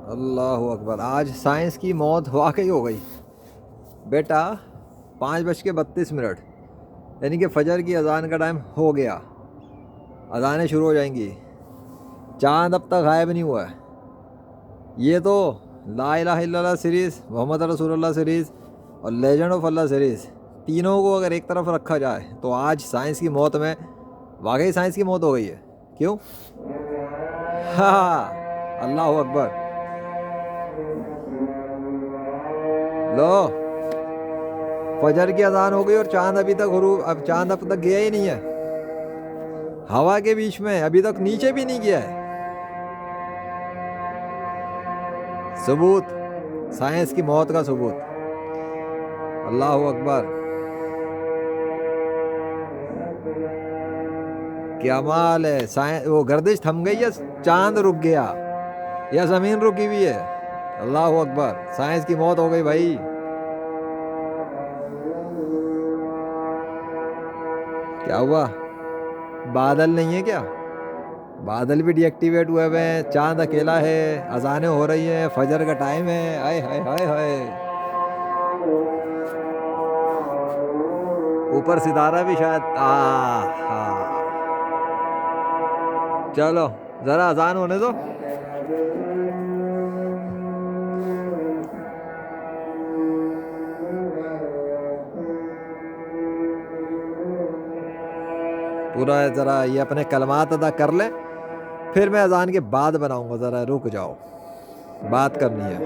अल्लाह अकबर। आज साइंस की मौत वाकई हो गई बेटा। 5:32, यानी कि फ़जर की अजान का टाइम हो गया। अजानें शुरू हो जाएंगी। चांद अब तक गायब नहीं हुआ है। ये तो ला इलाहा इल्लल्लाह सीरीज़, मोहम्मद रसूलुल्लाह सीरीज़ और लेजेंड ऑफ अल्लाह सीरीज़, तीनों को अगर एक तरफ रखा जाए तो आज साइंस की मौत में वाकई साइंस की मौत हो गई है। क्यों? हाँ, अल्लाह अकबर। लो, फजर की अजान हो गई और चांद अभी तक अब चांद अब तक गया ही नहीं है। हवा के बीच में अभी तक नीचे भी नहीं गया है। सबूत, साइंस की मौत का सबूत। अल्लाह अकबर। क्या माल है। साइंस, वो गर्दिश थम गई या चांद रुक गया या जमीन रुकी हुई है? अल्लाह अकबर। साइंस की मौत हो गई भाई। क्या हुआ? बादल नहीं है क्या? बादल भी डीएक्टिवेट हुए हुए हैं, चांद अकेला है, अजानें हो रही हैं, फजर का टाइम है। आय हाय हाय हाय। ऊपर सितारा भी शायद हाँ। चलो जरा अजान होने दो। पूरा जरा ये अपने कलमात अदा कर ले, फिर मैं अजान के बाद बनाऊंगा। जरा रुक जाओ, बात करनी है।